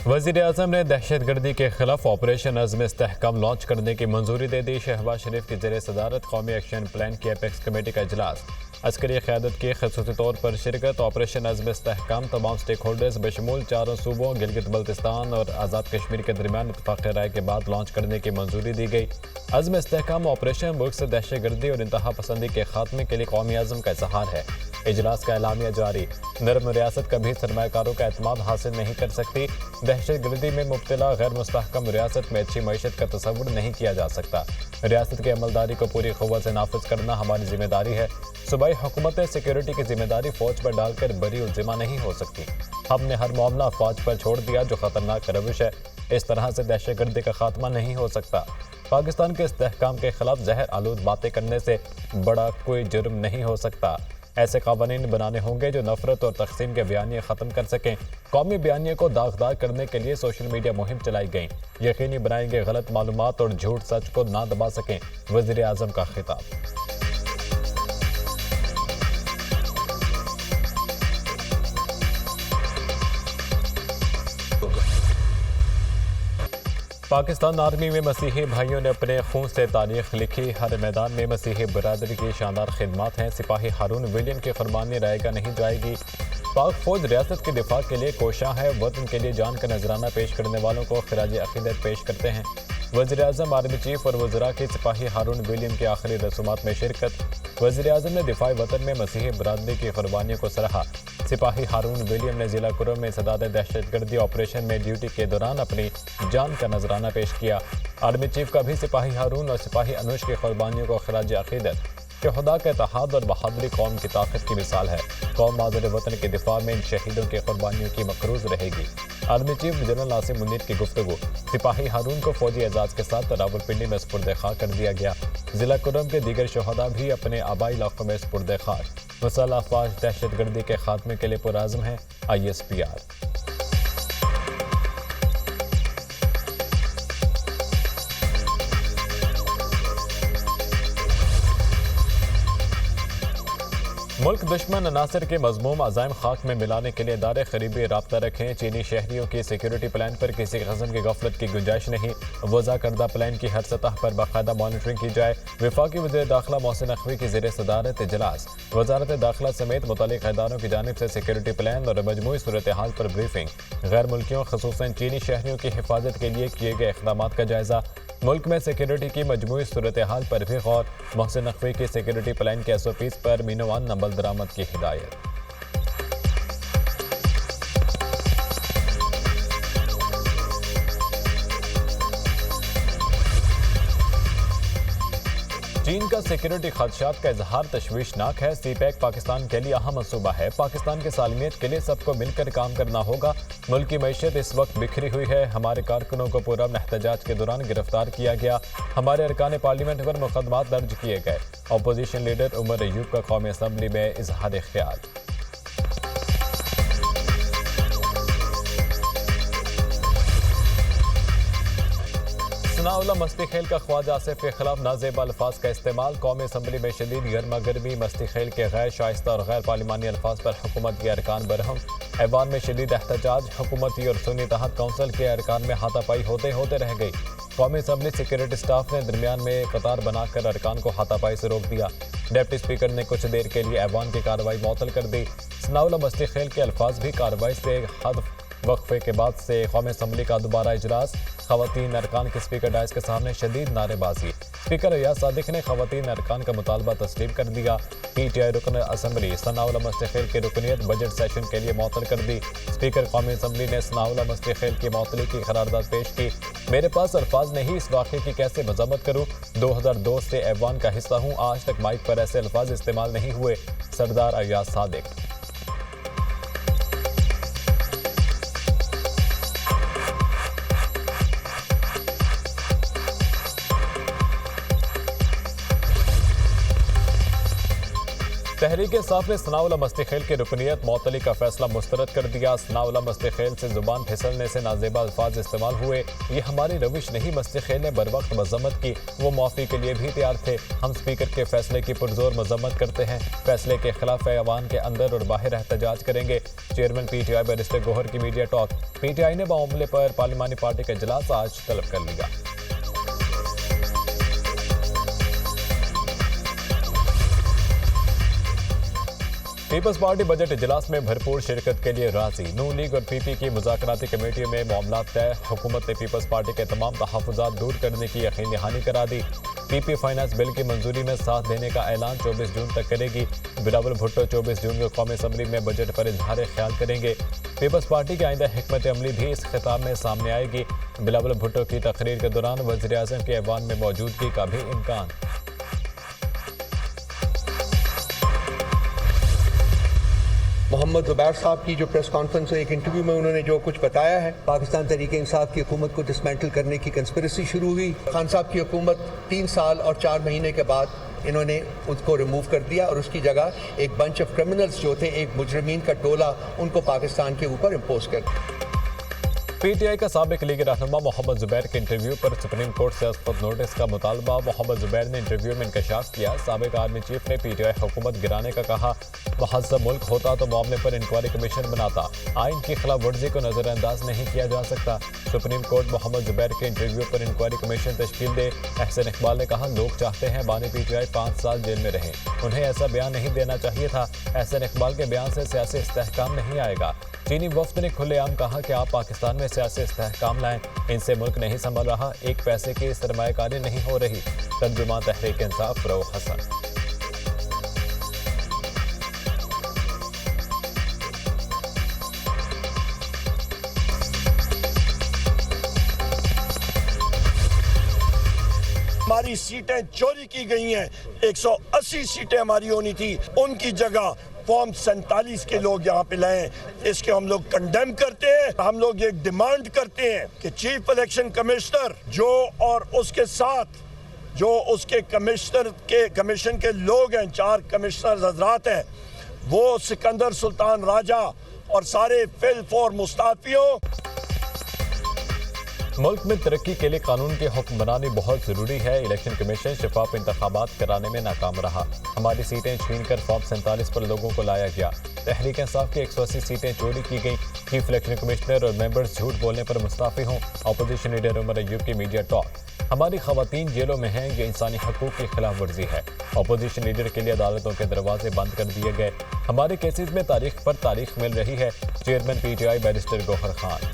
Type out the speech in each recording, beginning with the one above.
वज़ीर-ए-आज़म ने दहशतगर्दी के खिलाफ ऑपरेशन अज़्म इस्तेहकाम लॉन्च करने की मंजूरी दे दी। शहबाज शरीफ की ज़ेर सदारत कौमी एक्शन प्लान की एपेक्स कमेटी का इजलास, अस्करी क़यादत की खसूसी तौर पर शिरकत। ऑपरेशन अज़्म इस्तेहकाम तमाम स्टेक होल्डर्स बशमूल चारों सूबों गिलगित बल्तिस्तान और आज़ाद कश्मीर के दरमियान इत्तफ़ाक़ राय के बाद लॉन्च करने की मंजूरी दी गई। अज़्म इस्तेहकाम ऑपरेशन मुल्क से दहशतगर्दी और इंतहा पसंदी के खात्मे के लिए कौमी आज़म का इज़हार है। इजलास का एलामिया जारी। नरम रियासत कभी सरमाकारों का एतमाद हासिल नहीं कर सकती। दहशतगर्दी में मुब्तला गैर मुस्तहकम रियासत में अच्छी मईशत का तस्वुर नहीं किया जा सकता। रियासत की अमलदारी को पूरी क़ुव्वत से नाफिज करना हमारी जिम्मेदारी है। सूबाई हुकूमतें सिक्योरिटी की जिम्मेदारी फौज पर डालकर बरी उल्जिमा नहीं हो सकती। हमने हर मामला फौज पर छोड़ दिया जो खतरनाक रविश है। इस तरह से दहशतगर्दी का खात्मा नहीं हो सकता। पाकिस्तान के इस्तेहकाम के खिलाफ जहर आलूद बातें करने से बड़ा कोई जुर्म नहीं हो सकता। ऐसे कानून बनाने होंगे जो नफरत और तकसीम के बयानियाँ ख़त्म कर सकें। कौमी बयानियों को दागदार करने के लिए सोशल मीडिया मुहिम चलाई गई। यकीनी बनाएंगे गलत मालूमात और झूठ सच को ना दबा सकें। वज़ीर-ए-आज़म का खिताब। पाकिस्तान आर्मी में मसीही भाइयों ने अपने खून से तारीख लिखी। हर मैदान में मसीही बरादरी की शानदार खिदमत हैं। सिपाही हारून विलियम की कुर्बानी रायगा नहीं जाएगी। पाक फौज रियासत के दिफा के लिए कोशां है। वतन के लिए जान का नजराना पेश करने वालों को खिराज अकीदत पेश करते हैं। वज़ीर-ए-आज़म, आर्मी चीफ और वज़रा की सिपाही हारून विलियम की आखिरी रसूमात में शिरकत। वज़ीर-ए-आज़म ने दिफाई वतन में मसीही बरादरी की कुर्बानियों को सराहा। सिपाही हारून विलियम ने जिला कुरम में सदाद दहशतगर्दी ऑपरेशन में ड्यूटी के दौरान अपनी जान का नजराना पेश किया। आर्मी चीफ का भी सिपाही हारून और सिपाही अनुज की कुर्बानियों को खिराज अकीदत। शहदा का इत्तेहाद और बहादुरी कौम की ताकत की मिसाल है। कौम माज़र वतन के दिफा में इन शहीदों की कुर्बानियों की मकरूज रहेगी। आर्मी चीफ जनरल नासिम मुनीर की गुफ्तगू। सिपाही हारून को फौजी एजाज के साथ रावलपिंडी में सुपुर्द खाक कर दिया गया। जिला कुरम के दीगर शहदा भी अपने आबाई इलाकों में सुपुर्द खाक। मुसल्लह अफवाज दहशतगर्दी के खात्मे के लिए पुराज़म है। ISPR। मुल्क दुश्मन अनासर के मज़मूम अज़ाइम खाक में मिलाने के लिए दायरे करीबी राब्ता रखें। चीनी शहरियों की सिक्योरिटी प्लान पर किसी किस्म की गफलत की गुंजाइश नहीं। वज़ा करदा प्लान की हर सतह पर बाकायदा मॉनिटरिंग की जाए। वफाकी वज़ीर दाखिला मोहसिन नकवी की ज़ेर सदारत इजलास। वज़ारत दाखिला समेत मुतल्लिक़ इदारों की जानिब से सिक्योरिटी प्लान और मजमूई सूरत हाल पर ब्रीफिंग। गैर मुल्कियों ख़ुसूसन चीनी शहरियों की हिफाजत के लिए किए गए इक़दामात का जायज़ा। मुल्क में सिक्योरिटी की मजमूई सूरत हाल पर भी गौर। मोहसिन नकवी की सिक्योरिटी प्लान के SOPs पर मीनोवान नंबल दरामद की हिदायत। चीन का सिक्योरिटी खदशात का इजहार तशवीशनाक है। CPEC पाकिस्तान के लिए अहम मनसूबा है। पाकिस्तान की सालमियत के लिए सबको मिलकर काम करना होगा। मुल्क की मईशत इस वक्त बिखरी हुई है। हमारे कारकुनों को पूरा एहतजाज के दौरान गिरफ्तार किया गया। हमारे अरकान पार्लियामेंट पर मुकदमात दर्ज किए गए। अपोजिशन लीडर उमर अयूब का कौमी असम्बली में इजहार ख्याल। सनाउल्लाह मस्ती खेल का ख्वाजा आसिफ के खिलाफ नाजेब अल्फाज का इस्तेमाल। कौमी असम्बली में शदीद गर्मा गर्मी। मस्ती खेल के गैर शाइस्ता और गैर पार्लिमानी अल्फाज पर हुकूमत के अरकान बरहम। ऐवान में शदीद एहतजाज। हुकूमती और सुन्नी तहत काउंसिल के अरकान में हाथापाई होते होते रह गई। कौमी असम्बली सिक्योरिटी स्टाफ ने दरमियान में कतार बनाकर अरकान को हाथापाई से रोक दिया। डिप्टी स्पीकर ने कुछ देर के लिए ऐवान की कार्रवाई मुअत्तल कर दी। सनाउल्लाह मस्ती खेल के अल्फाज भी कार्रवाई से हद वक्फे के बाद से कौमी असम्बली का दोबारा इजलास। खवातीन अरकान के स्पीकर डायस के सामने शदीद नारेबाजी। स्पीकर रियाज सादिक ने खवातीन अरकान का मुतालबा तस्लीम कर दिया। PTI रुकन असम्बली सनाउल्लाह मस्ती खेल की रुकनीत बजट सेशन के लिए मुअत्तल कर दी। स्पीकर कौमी असम्बली ने सनाउल्लाह मस्ती खेल की मुअत्तली की करारदाद पेश की। मेरे पास अल्फाज नहीं, इस वाक़े की कैसे मजम्मत करूँ। 2002 से ऐवान का हिस्सा हूँ। आज तक माइक पर ऐसे अल्फाज इस्तेमाल नहीं हुए। सरदार अयाज सादिक। तहरीक इंसाफ ने सनाउल्लाह मस्तीखेल की रुकनीत मअतली का फैसला मुस्तरद कर दिया। सनाउल्लाह मस्तीखेल से जुबान फिसलने से नाजेबा अल्फाज इस्तेमाल हुए। ये हमारी रविश नहीं। मस्तीखेल ने बर वक्त मजम्मत की। वो माफ़ी के लिए भी तैयार थे। हम स्पीकर के फैसले की पुरजोर मजम्मत करते हैं। फैसले के खिलाफ ऐवान के अंदर और बाहर एहतजाज करेंगे। चेयरमैन PTI बैरिस्टर गौहर की मीडिया टॉक। PTI ने मामले पर पार्लिमानी पार्टी का इजलास आज तलब कर लिया। पीपल्स पार्टी बजट इजलास में भरपूर शिरकत के लिए राजी। नून लीग और PP की मुज़ाकराती कमेटियों में मामला तय। हुकूमत ने पीपल्स पार्टी के तमाम तहफ़्फ़ुज़ात दूर करने की यकीन दहानी करा दी। PP फाइनेंस बिल की मंजूरी में साथ देने का ऐलान 24 जून तक करेगी। बिलावल भुट्टो 24 जून को कौमी असम्बली में बजट पर इजहार ख्याल करेंगे। पीपल्स पार्टी की आइंदा हिकमत अमली भी इस खिताब में सामने आएगी। बिलावल भुट्टो की तकरीर के दौरान वज़ीर आज़म के ऐवान में मौजूदगी का भी इम्कान। मोहम्मद ज़ुबैर साहब की जो प्रेस कॉन्फ्रेंस है, एक इंटरव्यू में उन्होंने जो कुछ बताया है, पाकिस्तान तहरीक इंसाफ की हुकूमत को डिसमेंटल करने की कंस्पिरेसी शुरू हुई। खान साहब की हुकूमत 3 साल और 4 महीने के बाद इन्होंने उसको रिमूव कर दिया और उसकी जगह एक बंच ऑफ क्रिमिनल्स जो थे, एक मुजरिमीन का टोला, उनको पाकिस्तान के ऊपर इम्पोज कर दिया। PTI का साबिक लीग रहनुमा मोहम्मद ज़ुबैर के इंटरव्यू पर सुप्रीम कोर्ट से अस्पत नोटिस का मुतालबा। मोहम्मद ज़ुबैर ने इंटरव्यू में इंकशाफ किया। साबिक आर्मी चीफ ने PTI हुकूमत गिराने का कहा। महज़ब मुल्क होता तो मामले पर इंक्वायरी कमीशन बनाता। आइन की खिलाफ वर्जी को नजरअंदाज नहीं किया जा सकता। सुप्रीम कोर्ट मोहम्मद ज़ुबैर के इंटरव्यू पर इंक्वायरी कमीशन तश्कील दे। एहसन इकबाल ने कहा, लोग चाहते हैं बानी PTI 5 साल जेल में रहे। उन्हें ऐसा बयान नहीं देना चाहिए था। एहसन इकबाल के बयान से सियासी इस्तेहकाम नहीं आएगा। चीनी वफ्द ने खुलेआम कहा कि आप पाकिस्तान में सियासी इस्तेहकाम लाएं। इनसे मुल्क नहीं संभल रहा। एक पैसे की सरमायाकारी नहीं हो रही। तर्जुमा तहरीक इंसाफ फ़रोग़ हसन। हमारी सीटें चोरी की गई हैं। 180 सीटें हमारी होनी थी, उनकी जगह फॉर्म 47 के लोग यहाँ पे लाए। इसके हम लोग कंडेम करते हैं। हम लोग ये डिमांड करते हैं कि चीफ इलेक्शन कमिश्नर जो और उसके साथ जो उसके कमीशन के लोग हैं, 4 कमिश्नर हजरात हैं, वो सिकंदर सुल्तान राजा और सारे फिल फॉर मुस्ताफियों। मुल्क में तरक्की के लिए कानून के हुक्म बनानी बहुत जरूरी है। इलेक्शन कमीशन शफाफ इंतखाबात कराने में नाकाम रहा। हमारी सीटें छीनकर फॉर्म 47 पर लोगों को लाया गया। तहरीक इंसाफ की 180 सीटें चोरी की गई। चीफ इलेक्शन कमिश्नर और मेंबर्स झूठ बोलने पर मुस्ताफी हों। अपोजिशन लीडर उमर अय्यूब की मीडिया टॉक। हमारी खवातीन जेलों में हैं, ये इंसानी हकूक की खिलाफ वर्जी है। अपोजिशन लीडर के लिए अदालतों के दरवाजे बंद कर दिए गए। हमारे केसेस में तारीख पर तारीख मिल रही है। Chairman PTI barrister Gohar Khan.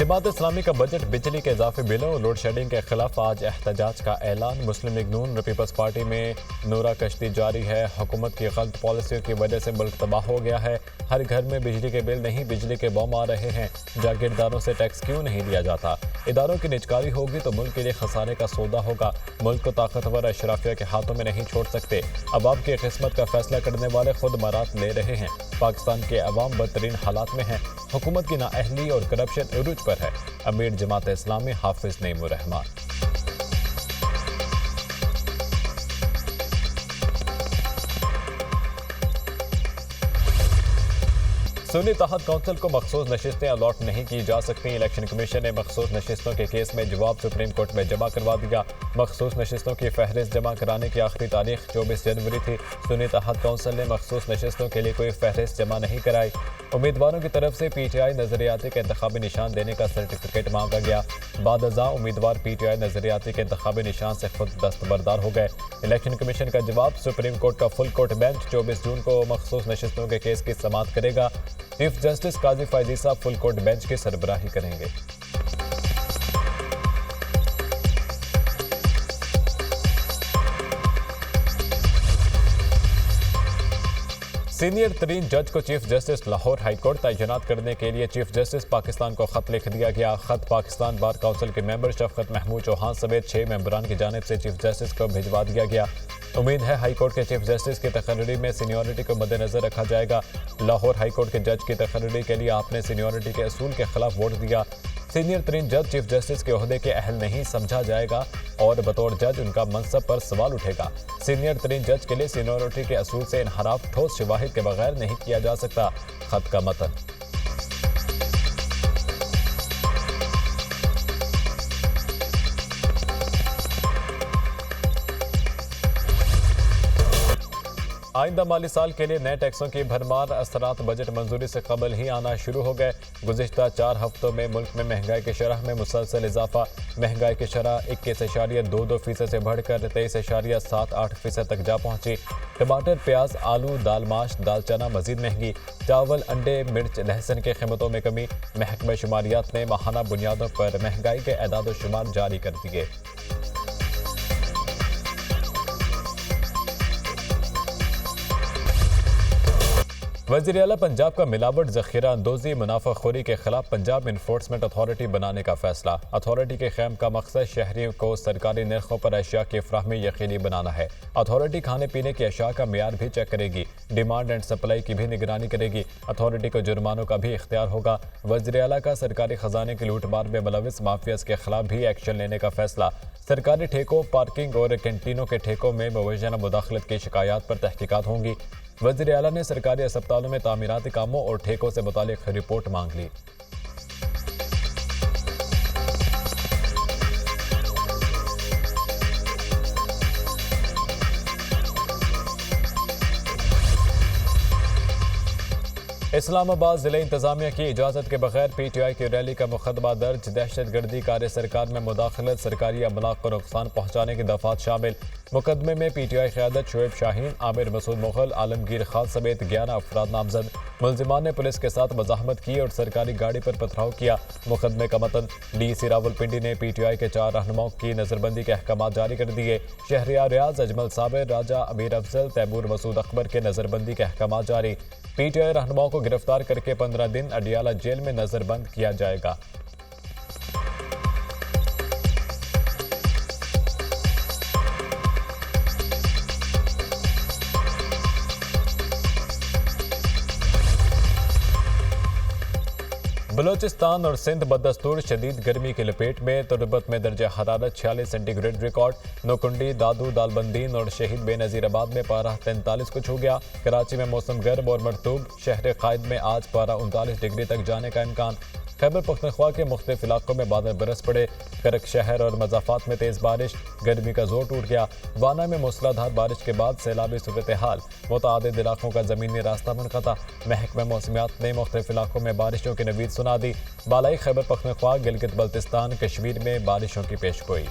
Jamaat Islami का बजट बिजली के इजाफी बिलों और लोड शेडिंग के खिलाफ आज एहतजाज का ऐलान। मुस्लिम लीग नून और पीपल्स पार्टी में नूरा कश्ती जारी है। हुकूमत की गलत पॉलिसियों की वजह से मुल्क तबाह हो गया है। हर घर में बिजली के बिल नहीं, बिजली के बम आ रहे हैं। जागीरदारों से टैक्स क्यों नहीं लिया जाता? इदारों की निजकारी होगी तो मुल्क के लिए खसारे का सौदा होगा। मुल्क को ताकतवर अशराफिया के हाथों में नहीं छोड़ सकते। अवाम की किस्मत का फैसला करने वाले खुद मरात ले रहे हैं। पाकिस्तान के अवाम बदतरीन हालात में हैं। हुकूमत की नाअहली और करप्शन उरूज पर है। अमीर जमात इस्लामी हाफिज नईमुर रहमान। सुन्नी तहत काउंसिल को मखसूस नशिस्तें अलॉट नहीं की जा सकती। इलेक्शन कमीशन ने मखसूस नशिस्तों के केस में जवाब सुप्रीम कोर्ट में जमा करवा दिया। मखसूस नशिस्तों की फहरिस्त जमा कराने की आखिरी तारीख 24 जनवरी थी। सुन्नी तहत काउंसिल ने मखसूस नशिस्तों के लिए कोई फहरिस्त जमा नहीं कराई। उम्मीदवारों की तरफ से PTI नजरियाती के इंतखाबी निशान देने का सर्टिफिकेट मांगा गया। बादअज़ा उम्मीदवार PTI नजरियाती के इंतखाबी निशान से खुद दस्तबरदार हो गए। इलेक्शन कमीशन का जवाब। सुप्रीम कोर्ट का फुल कोर्ट बेंच 24 जून को मखसूस नशिस्तों के केस की समाअत करेगा। चीफ जस्टिस काजी फैजी साहब फुल कोर्ट बेंच की सरबराही करेंगे। सीनियर तरीन जज को chief justice Lahore high court तैनात करने के लिए चीफ जस्टिस पाकिस्तान को खत लिख दिया गया। खत पाकिस्तान बार काउंसिल के मेंबर शफकत महमूद चौहान समेत 6 मेंबरान की जानिब से चीफ जस्टिस को भिजवा दिया गया। उम्मीद है हाई कोर्ट के चीफ जस्टिस की तकर्री में सीनियरिटी को मद्देनजर रखा जाएगा। लाहौर हाई कोर्ट के जज की तकर्री के लिए आपने सीनियरिटी के असूल के खिलाफ वोट दिया। सीनियर तरीन जज चीफ जस्टिस के ओहदे के अहल नहीं समझा जाएगा और बतौर जज उनका मनसब पर सवाल उठेगा। सीनियर तरीन जज के लिए सीनियरिटी के असूल से इनहराफ ठोस शवाहिद के बगैर नहीं किया जा सकता। खत का मतन। आइंदा माली साल के लिए नए टैक्सों की भरमार असरात बजट मंजूरी से कबल ही आना शुरू हो गए। गुज़िश्ता 4 हफ्तों में मुल्क में महंगाई की शरह में मुसलसल इजाफा। महंगाई की शरह 21.22% से बढ़कर 23.78% तक जा पहुंची। टमाटर, प्याज, आलू, दाल माश, दाल चना मजीद महंगी। चावल, अंडे, मिर्च, लहसुन की कीमतों में कमी। महकमा शुमारियात ने माहाना बुनियादों पर महंगाई के एदाद शुमार जारी कर दिए। वज़ीर-ए-आला पंजाब का मिलावट ज़ख़ीरा अंदोज़ी मुनाफाखोरी के खिलाफ पंजाब इन्फोर्समेंट अथॉरिटी बनाने का फैसला। अथॉरिटी के क़याम का मकसद शहरियों को सरकारी नरखों पर अशिया की फ़राहमी यकीनी बनाना है। अथॉरिटी खाने पीने की अशिया का मियार भी चेक करेगी, डिमांड एंड सप्लाई की भी निगरानी करेगी। अथॉरिटी को जुर्मानों का भी इख्तियार होगा। वज़ीर-ए-आला का सरकारी खजाने की लूटमार में मुलविस माफियाज के खिलाफ भी एक्शन लेने का फैसला। सरकारी ठेकों, पार्किंग और कैंटीनों के ठेकों में मुवज़्ज़ना मुदाखलत की शिकायत पर तहकीकात होंगी। वज़ीर-ए-आला ने सरकारी अस्पतालों में तामीराती कामों और ठेकों से मुतालिक रिपोर्ट मांग ली। इस्लामाबाद जिले इंतजामिया की इजाज़त के बगैर PTI की रैली का मुकदमा दर्ज। दहशतगर्दी कार्य सरकार में मुदाखलत, सरकारी अमलाक को नुकसान पहुँचाने की दफात शामिल। मुकदमे में PTI क़यादत शोएब शाहीन, आमिर मसूद मुग़ल, आलमगीर खान समेत 11 अफराद नामजद। मुलजिमान ने पुलिस के साथ मज़ाहमत की और सरकारी गाड़ी पर पथराव किया। मुकदमे का मतन। DC रावलपिंडी ने PTI के 4 रहनुमाओं की नज़रबंदी के अहकाम जारी कर दिए। शहरियार रियाज, अजमल साबिर, राजा अमीर अफजल, तैमूर मसूद अकबर के नज़रबंदी के अहकाम जारी। PTI रहनुमाओं को गिरफ्तार करके 15 दिन अडियाला जेल में नजरबंद किया जाएगा। बलोचिस्तान और सिंध बदस्तूर शदीद गर्मी की लपेट में। तुरबत में दर्जा हरारत 46 सेंटीग्रेड रिकॉर्ड। नोकुंडी, दादू, दालबंदीन और शहीद बेनज़ीराबाद में पारा 43 को छू गया। कराची में मौसम गर्म और मरतूब। शहर कायद में आज पारा 39 डिग्री तक जाने का इम्कान। खैबर पख्तूनख्वा के मुख्तलिफ इलाकों में बादल बरस पड़े। करक शहर और मज़ाफ़ात में तेज़ बारिश। गर्मी का जोर टूट गया। वाना में मूसलाधार बारिश के बाद सैलाबी सूरत हाल। मुतअद्दिद इलाकों का ज़मीनी रास्ता मुनक़ता। महकमा मौसमियात ने मुख्तलिफ इलाकों में बारिशों की नवीद सुना दी। बालाई खैबर पख्तूनख्वा, गिलगित बल्तिस्तान, कश्मीर में बारिशों की पेशगोई।